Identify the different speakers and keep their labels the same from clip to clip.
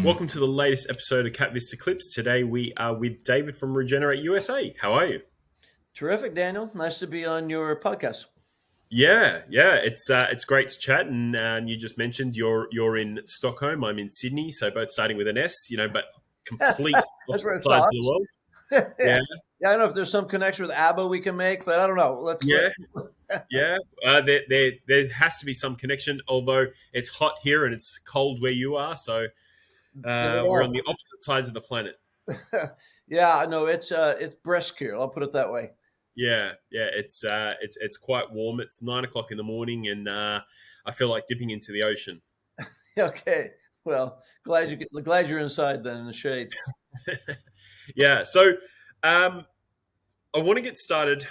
Speaker 1: Welcome to the latest episode of KapVista Klips. Today we are with David from Regenerate USA. How are you?
Speaker 2: Terrific, Daniel. Nice to be on your podcast.
Speaker 1: Yeah, it's great to chat. And you just mentioned you're in Stockholm. I'm in Sydney, so both starting with an S. But complete
Speaker 2: That's where
Speaker 1: opposite
Speaker 2: it
Speaker 1: sides of the
Speaker 2: starts.
Speaker 1: world.
Speaker 2: yeah.
Speaker 1: Yeah,
Speaker 2: I don't know if there's some connection with ABBA we can make, but I don't know.
Speaker 1: yeah, yeah. There has to be some connection. Although it's hot here and it's cold where you are, so
Speaker 2: There we
Speaker 1: we're on
Speaker 2: go.
Speaker 1: the opposite sides of the planet.
Speaker 2: Yeah, no, it's brisk here. I'll put it that way.
Speaker 1: Yeah. It's quite warm. It's 9 o'clock in the morning, and I feel like dipping into the ocean.
Speaker 2: Okay. Well, glad you're inside then in the shade.
Speaker 1: Yeah. So I want to get started.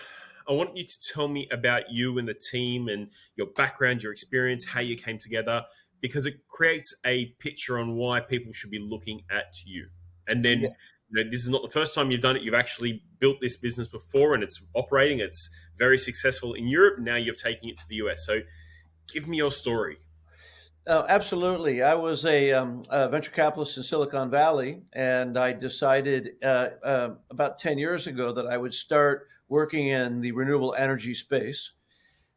Speaker 1: I want you to tell me about you and the team and your background, your experience, how you came together, because it creates a picture on why people should be looking at you. And then,
Speaker 2: Yeah.
Speaker 1: this is not the first time you've done it. You've actually built this business before and it's operating. It's very successful in Europe. Now you're taking it to the US. So give me your story.
Speaker 2: Absolutely. I was a venture capitalist in Silicon Valley, and I decided about 10 years ago that I would start working in the renewable energy space.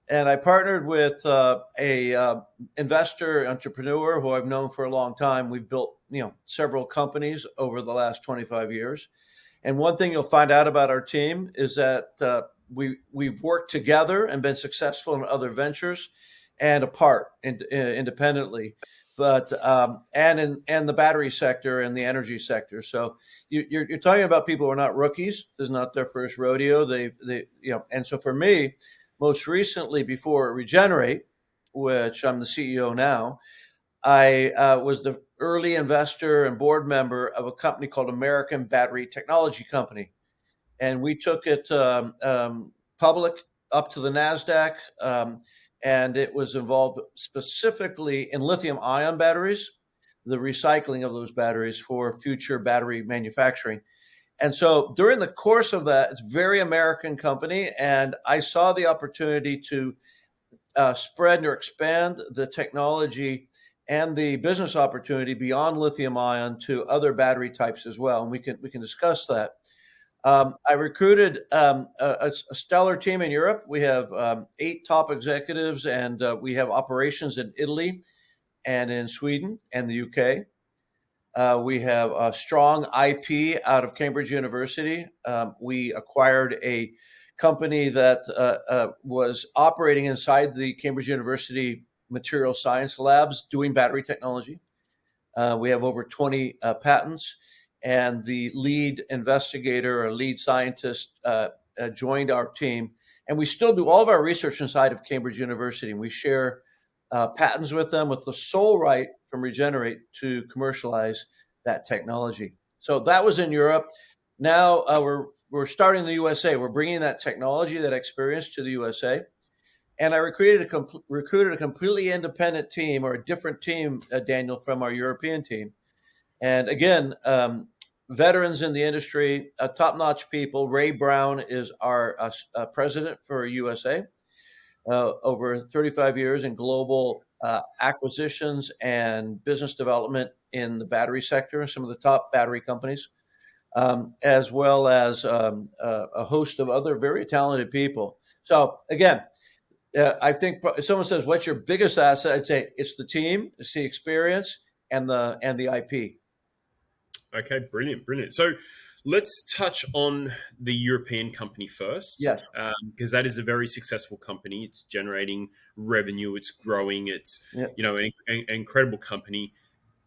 Speaker 2: And I partnered with a investor entrepreneur who I've known for a long time. We've built several companies over the last 25 years. And one thing you'll find out about our team is that we've worked together and been successful in other ventures and apart independently, but and in the battery sector and the energy sector. So you're talking about people who are not rookies. This is not their first rodeo. And so for me, most recently before Regenerate, which I'm the CEO now, I was the early investor and board member of a company called American Battery Technology Company, and we took it public up to the NASDAQ. And it was involved specifically in lithium-ion batteries, the recycling of those batteries for future battery manufacturing. And so during the course of that, it's a very American company, and I saw the opportunity to spread or expand the technology and the business opportunity beyond lithium-ion to other battery types as well. And we can discuss that. I recruited a stellar team in Europe. We have 8 top executives, and we have operations in Italy and in Sweden and the UK. We have a strong IP out of Cambridge University. We acquired a company that was operating inside the Cambridge University material science labs doing battery technology. We have over 20 patents. And the lead investigator or lead scientist joined our team. And we still do all of our research inside of Cambridge University. And we share patents with them with the sole right from Regenerate to commercialize that technology. So that was in Europe. Now we're starting in the USA. We're bringing that technology, that experience to the USA. And I recruited a completely independent team, or a different team, Daniel, from our European team. And again, veterans in the industry, top-notch people. Ray Brown is our president for USA, over 35 years in global acquisitions and business development in the battery sector, some of the top battery companies, as well as a host of other very talented people. So again, I think if someone says, "What's your biggest asset?" I'd say it's the team, it's the experience, and the IP.
Speaker 1: Okay, brilliant. So let's touch on the European company first,
Speaker 2: Yes.
Speaker 1: because that is a very successful company. It's generating revenue, it's growing, it's
Speaker 2: Yeah.
Speaker 1: an incredible company.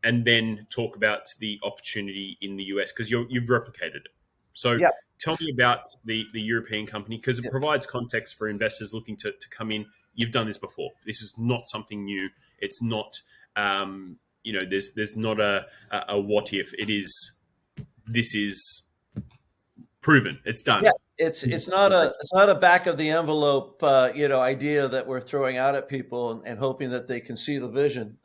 Speaker 1: And then talk about the opportunity in the US, because you've replicated it. So
Speaker 2: Yeah.
Speaker 1: tell me about the European company, because it
Speaker 2: Yeah.
Speaker 1: provides context for investors looking to come in. You've done this before. This is not something new. It's not there's not a what if. This is proven. It's done.
Speaker 2: Yeah, it's not a back of the envelope idea that we're throwing out at people and hoping that they can see the vision.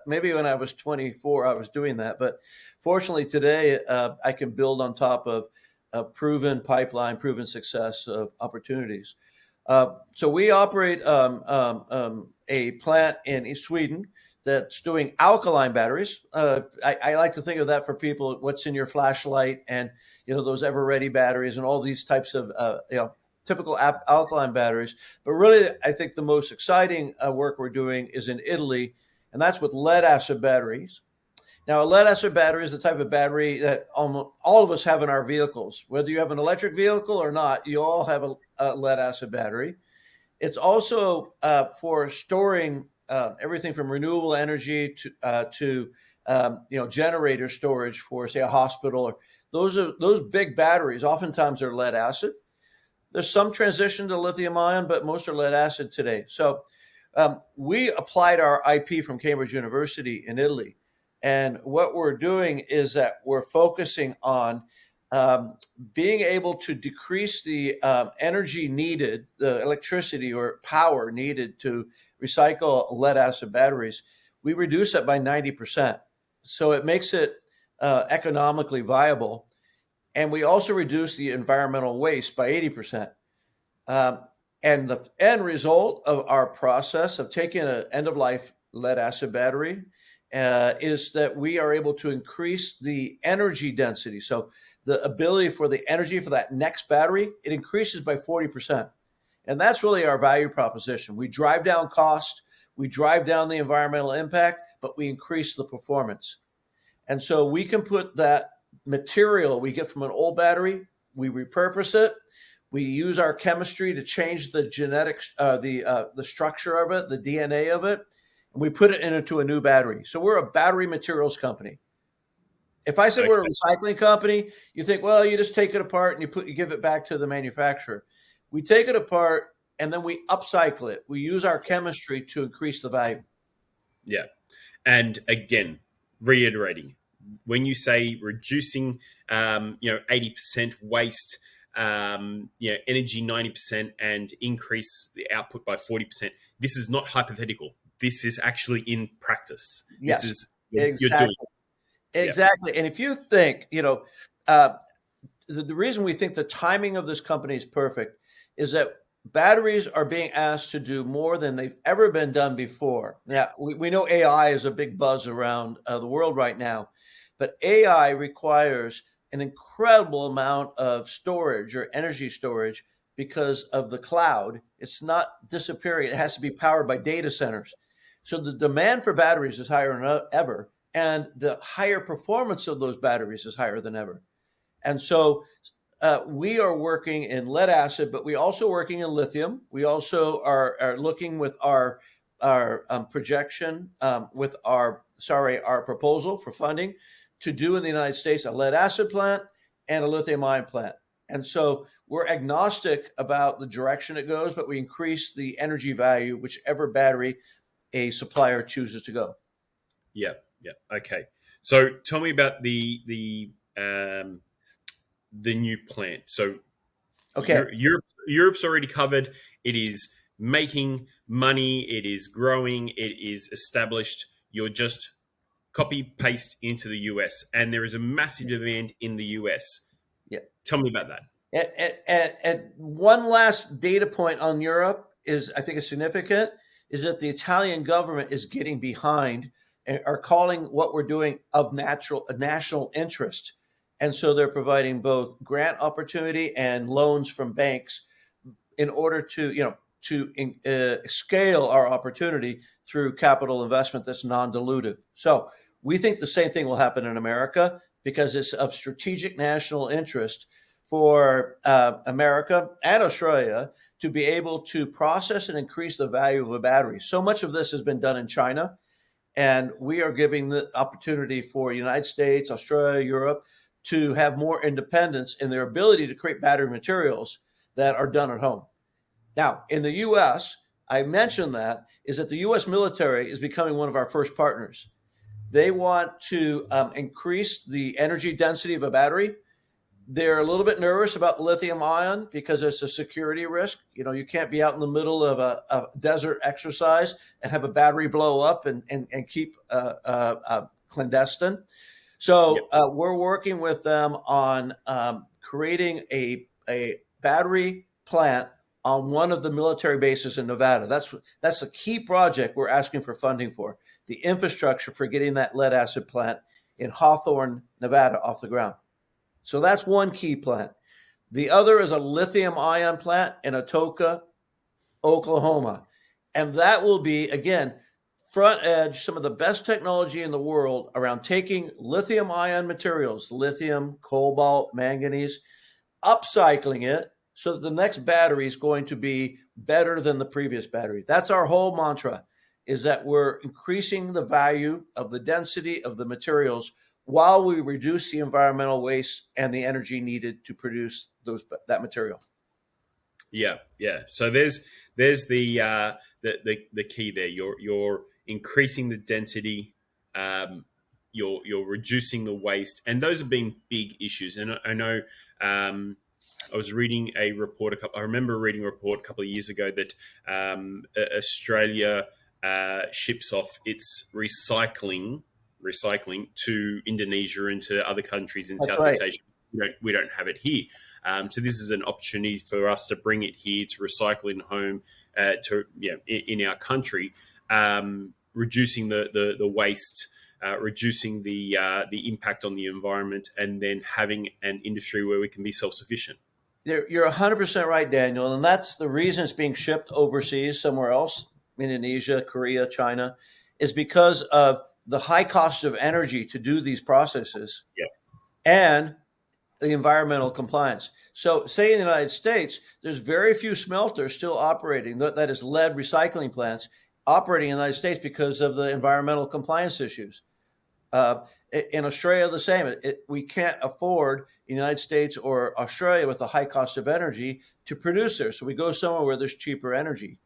Speaker 2: Maybe when I was 24, I was doing that, but fortunately today I can build on top of a proven pipeline, proven success of opportunities. So we operate a plant in Sweden that's doing alkaline batteries. I like to think of that for people, what's in your flashlight and, those ever-ready batteries and all these types of, typical alkaline batteries. But really, I think the most exciting work we're doing is in Italy, and that's with lead-acid batteries. Now, a lead-acid battery is the type of battery that almost all of us have in our vehicles. Whether you have an electric vehicle or not, you all have a lead-acid battery. It's also for storing everything from renewable energy to generator storage for, say, a hospital. Or those big batteries. Oftentimes they're lead acid. There's some transition to lithium ion, but most are lead acid today. So we applied our IP from Cambridge University in Italy, and what we're doing is that we're focusing on being able to decrease the energy needed, the electricity or power needed to recycle lead acid batteries. We reduce it by 90%. So it makes it economically viable. And we also reduce the environmental waste by 80%. And the end result of our process of taking an end-of-life lead acid battery is that we are able to increase the energy density. So the ability for the energy for that next battery, it increases by 40%. And that's really our value proposition. We drive down cost, we drive down the environmental impact, but we increase the performance. And so we can put that material we get from an old battery, we repurpose it, we use our chemistry to change the genetics, the structure of it, the DNA of it, and we put it into a new battery. So we're a battery materials company. If I said we're a recycling company, you think, well, you just take it apart and you give it back to the manufacturer. We take it apart and then we upcycle it. We use our chemistry to increase the value.
Speaker 1: Yeah. And again, reiterating, when you say reducing, 80% waste, energy 90% and increase the output by 40%, this is not hypothetical. This is actually in practice.
Speaker 2: Yes,
Speaker 1: this is
Speaker 2: exactly.
Speaker 1: you're doing.
Speaker 2: Exactly. Yeah. And if you think, the reason we think the timing of this company is perfect is that batteries are being asked to do more than they've ever been done before. Now, we know AI is a big buzz around the world right now, but AI requires an incredible amount of storage or energy storage because of the cloud. It's not disappearing. It has to be powered by data centers. So the demand for batteries is higher than ever, and the higher performance of those batteries is higher than ever. And so we are working in lead acid, but we also working in lithium. We also are looking with our projection, with our proposal for funding to do in the United States a lead acid plant and a lithium ion plant. And so we're agnostic about the direction it goes, but we increase the energy value, whichever battery a supplier chooses to go.
Speaker 1: Yeah. Okay. So tell me about the new plant. So
Speaker 2: okay,
Speaker 1: Europe's already covered. It is making money. It is growing. It is established. You're just copy paste into the US, and there is a massive demand in the US.
Speaker 2: Yeah.
Speaker 1: Tell me about that.
Speaker 2: And one last data point on Europe I think is significant, is that the Italian government is getting behind and are calling what we're doing of national interest. And so they're providing both grant opportunity and loans from banks in order to scale our opportunity through capital investment that's non-dilutive. So we think the same thing will happen in America because it's of strategic national interest for America and Australia to be able to process and increase the value of a battery. So much of this has been done in China, and we are giving the opportunity for the United States, Australia, Europe to have more independence in their ability to create battery materials that are done at home. Now, in the U.S., I mentioned that the U.S. military is becoming one of our first partners. They want to increase the energy density of a battery. They're a little bit nervous about lithium ion because it's a security risk. You can't be out in the middle of a desert exercise and have a battery blow up and keep clandestine. So we're working with them on creating a battery plant on one of the military bases in Nevada. That's a key project we're asking for funding for. the infrastructure for getting that lead acid plant in Hawthorne, Nevada off the ground. So that's one key plant. The other is a lithium-ion plant in Atoka, Oklahoma. And that will be, again, front edge, some of the best technology in the world around taking lithium-ion materials, lithium, cobalt, manganese, upcycling it so that the next battery is going to be better than the previous battery. That's our whole mantra, is that we're increasing the value of the density of the materials while we reduce the environmental waste and the energy needed to produce that material.
Speaker 1: Yeah, yeah. So there's the key there. You're increasing the density, you're reducing the waste, and those have been big issues. And I know I was reading a report. I remember reading a report a couple of years ago that Australia ships off its recycling to Indonesia and to other countries in
Speaker 2: That's
Speaker 1: Southeast
Speaker 2: right.
Speaker 1: Asia. We don't have it here. So this is an opportunity for us to bring it here, to recycle in home, in our country, reducing the waste, reducing the impact on the environment, and then having an industry where we can be self-sufficient.
Speaker 2: You're 100% right, Daniel. And that's the reason it's being shipped overseas somewhere else, Indonesia, Korea, China, is because of the high cost of energy to do these processes.
Speaker 1: Yeah.
Speaker 2: And the environmental compliance. So say in the United States, there's very few smelters still operating, that is lead recycling plants operating in the United States because of the environmental compliance issues. In Australia, the same. We can't afford in the United States or Australia with the high cost of energy to produce there. So we go somewhere where there's cheaper energy.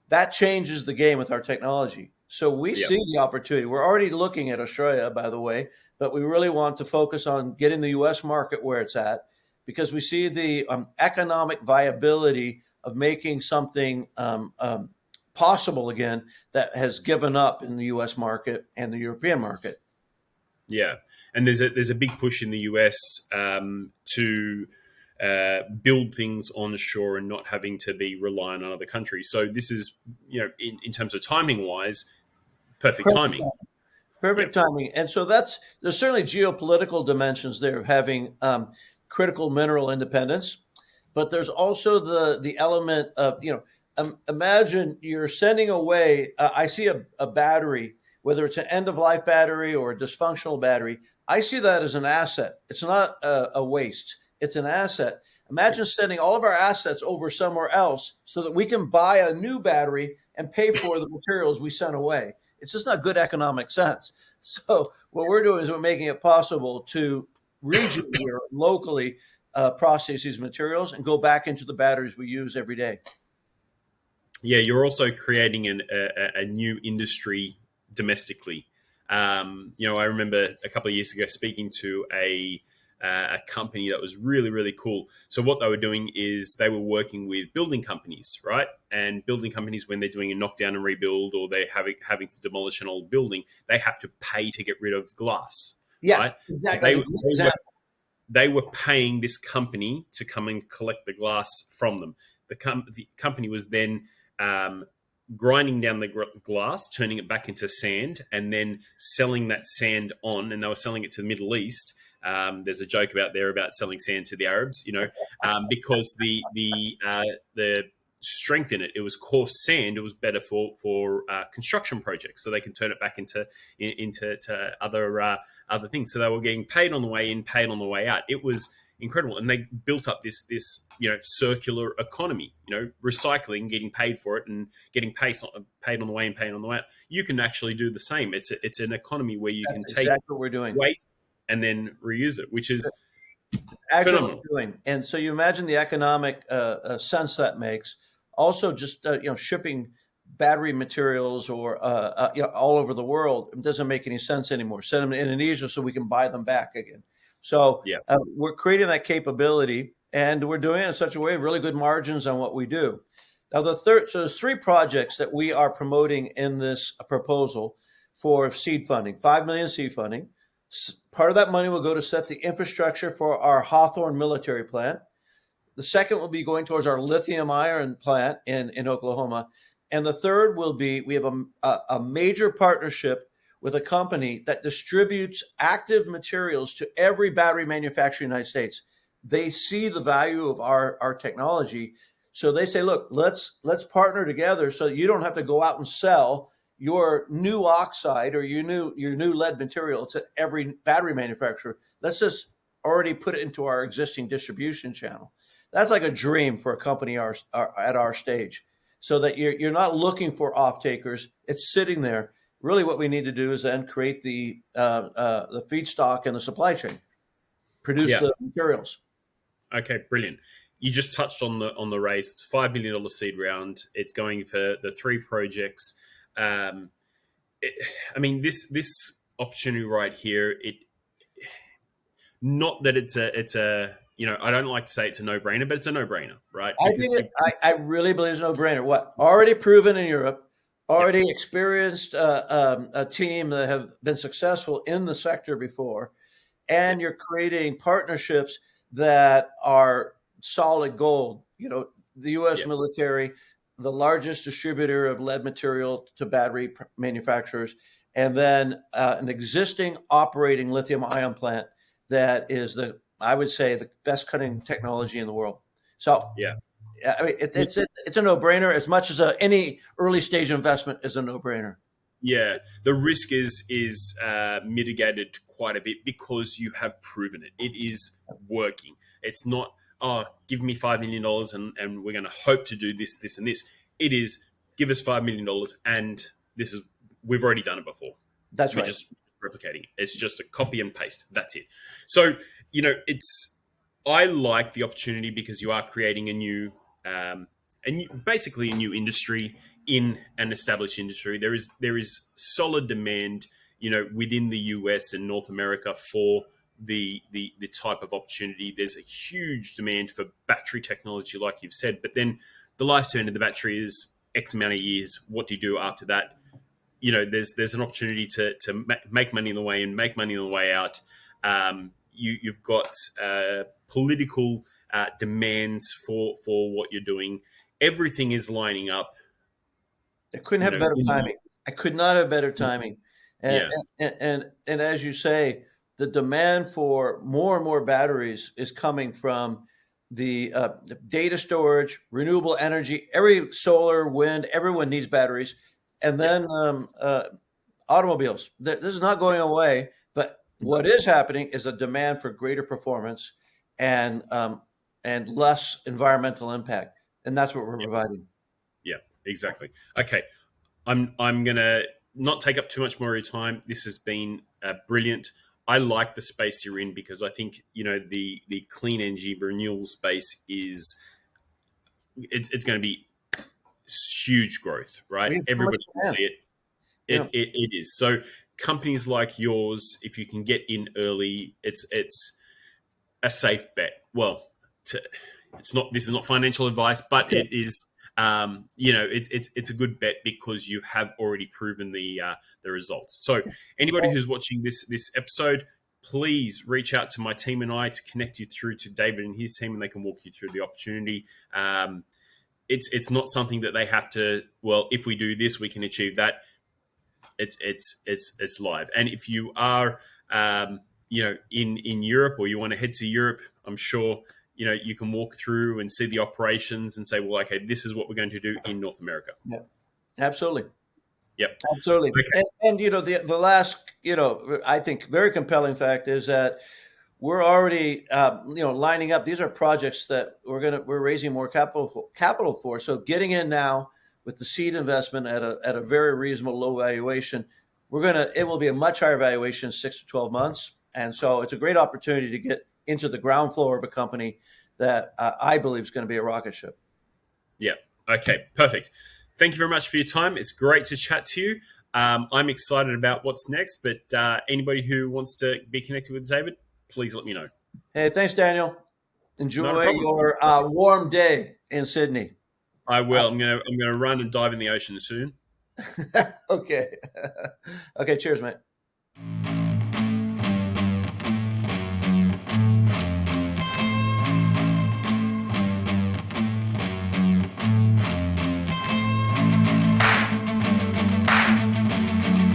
Speaker 2: That changes the game with our technology. So we see the opportunity. We're already looking at Australia, by the way, but we really want to focus on getting the U.S. market where it's at because we see the economic viability of making something possible again that has given up in the U.S. market and the European market.
Speaker 1: Yeah, and there's a big push in the US to build things onshore and not having to be reliant on other countries. So this is, in terms of timing wise, perfect timing.
Speaker 2: Perfect timing. And so there's certainly geopolitical dimensions there of having critical mineral independence, but there's also the element of, imagine you're sending away, I see a battery, whether it's an end-of-life battery or a dysfunctional battery, I see that as an asset. It's not a waste. It's an asset. Imagine sending all of our assets over somewhere else so that we can buy a new battery and pay for the materials we sent away. It's just not good economic sense. So what we're doing is we're making it possible to regionally or locally process these materials and go back into the batteries we use every day.
Speaker 1: Yeah, you're also creating a new industry domestically. I remember a couple of years ago speaking to a company that was really, really cool. So what they were doing is they were working with building companies, right? And building companies, when they're doing a knockdown and rebuild or they're having to demolish an old building, they have to pay to get rid of glass.
Speaker 2: Yes,
Speaker 1: right?
Speaker 2: exactly.
Speaker 1: They were paying this company to come and collect the glass from them. The company was then grinding down the glass, turning it back into sand, and then selling that sand on. And they were selling it to the Middle East. There's a joke about selling sand to the Arabs, because the strength in it. It was coarse sand. It was better for construction projects, so they can turn it back into other things. So they were getting paid on the way in, paid on the way out. It was incredible, and they built up this circular economy. Recycling, getting paid for it, and getting paid on the way in, paid on the way out. You can actually do the same. It's an economy where you
Speaker 2: That's
Speaker 1: can take
Speaker 2: exactly what we're doing.
Speaker 1: Waste and then reuse it, which is
Speaker 2: actually
Speaker 1: phenomenal.
Speaker 2: What we're doing. And so you imagine the economic sense that makes. Also, just shipping battery materials or all over the world, it doesn't make any sense anymore. Send them to Indonesia so we can buy them back again. So we're creating that capability, and we're doing it in such a way, really good margins on what we do. Now, there's 3 projects that we are promoting in this proposal for seed funding, $5 million seed funding. Part of that money will go to set the infrastructure for our Hawthorne military plant. The second will be going towards our lithium-ion plant in Oklahoma. And the third will be we have a major partnership with a company that distributes active materials to every battery manufacturer in the United States. They see the value of our technology. So they say, look, let's partner together so that you don't have to go out and sell your new oxide or your new lead material to every battery manufacturer. Let's just already put it into our existing distribution channel. That's like a dream for a company at our stage, so that you're not looking for off takers. It's sitting there. Really, what we need to do is then create the feedstock and the supply chain, produce
Speaker 1: Yeah.
Speaker 2: the materials.
Speaker 1: Okay, brilliant. You just touched on the raise. It's a $5 million seed round. It's going for the 3 projects. I mean, this opportunity right here. Not that it's a I don't like to say it's a no brainer, but it's a no brainer, right?
Speaker 2: I
Speaker 1: Because
Speaker 2: think I really believe it's no brainer. What already proven in Europe, already experienced a team that have been successful in the sector before, and you're creating partnerships that are solid gold. The U.S. military, the largest distributor of lead material to battery manufacturers, and then an existing operating lithium-ion plant that is I would say, the best cutting technology in the world. So,
Speaker 1: yeah.
Speaker 2: I mean, it's a no-brainer as much as any early stage investment is a no-brainer.
Speaker 1: Yeah, the risk is mitigated quite a bit because you have proven it. It is working. It's not, oh, give me $5 million and we're going to hope to do this, this, and this. It is, give us $5 million and we've already done it before.
Speaker 2: That's
Speaker 1: We're
Speaker 2: right.
Speaker 1: just replicating it. It's just a copy and paste. That's it. So, I like the opportunity because you are creating a new, basically a new industry in an established industry. There is solid demand, within the US and North America for the type of opportunity. There's a huge demand for battery technology, like you've said, but then the lifespan of the battery is X amount of years. What do you do after that? There's an opportunity to make money on the way in, make money on the way out. You've got political demands for what you're doing. Everything is lining up.
Speaker 2: I couldn't have better timing. I could not have better timing. And,
Speaker 1: Yeah.
Speaker 2: and as you say, the demand for more and more batteries is coming from the data storage, renewable energy. Every solar, wind, everyone needs batteries. And then automobiles. This is not going away. But what is happening is a demand for greater performance and less environmental impact. And that's what we're providing.
Speaker 1: Yeah, exactly. Okay, I'm gonna not take up too much more of your time. This has been brilliant. I like the space you're in because I think the clean energy renewable space is it's going to be huge growth, right?
Speaker 2: We have so much
Speaker 1: Everybody can
Speaker 2: demand.
Speaker 1: see it.
Speaker 2: Yeah.
Speaker 1: It is. So companies like yours, if you can get in early, it's a safe bet. Well, it's not. This is not financial advice, but it is. It's a good bet because you have already proven the results. So anybody who's watching this episode, please reach out to my team and I to connect you through to David and his team, and they can walk you through the opportunity. It's not something that they have to. Well, if we do this, we can achieve that. It's live. And if you are in Europe or you want to head to Europe, I'm sure you can walk through and see the operations and say, well, okay, this is what we're going to do in North America.
Speaker 2: Yeah, absolutely.
Speaker 1: Yep.
Speaker 2: Absolutely.
Speaker 1: Okay.
Speaker 2: And the last, I think very compelling fact is that we're already, lining up. These are projects that we're raising more capital for. So getting in now with the seed investment at a very reasonable low valuation, it will be a much higher valuation in 6 to 12 months. And so it's a great opportunity to get into the ground floor of a company that I believe is going to be a rocket ship.
Speaker 1: Yeah. Okay. Perfect. Thank you very much for your time. It's great to chat to you. I'm excited about what's next, but anybody who wants to be connected with David, please let me know.
Speaker 2: Hey, thanks, Daniel. Enjoy
Speaker 1: problem.
Speaker 2: your warm day in Sydney.
Speaker 1: I will. I'm gonna run and dive in the ocean soon.
Speaker 2: Okay. Okay. Cheers, mate.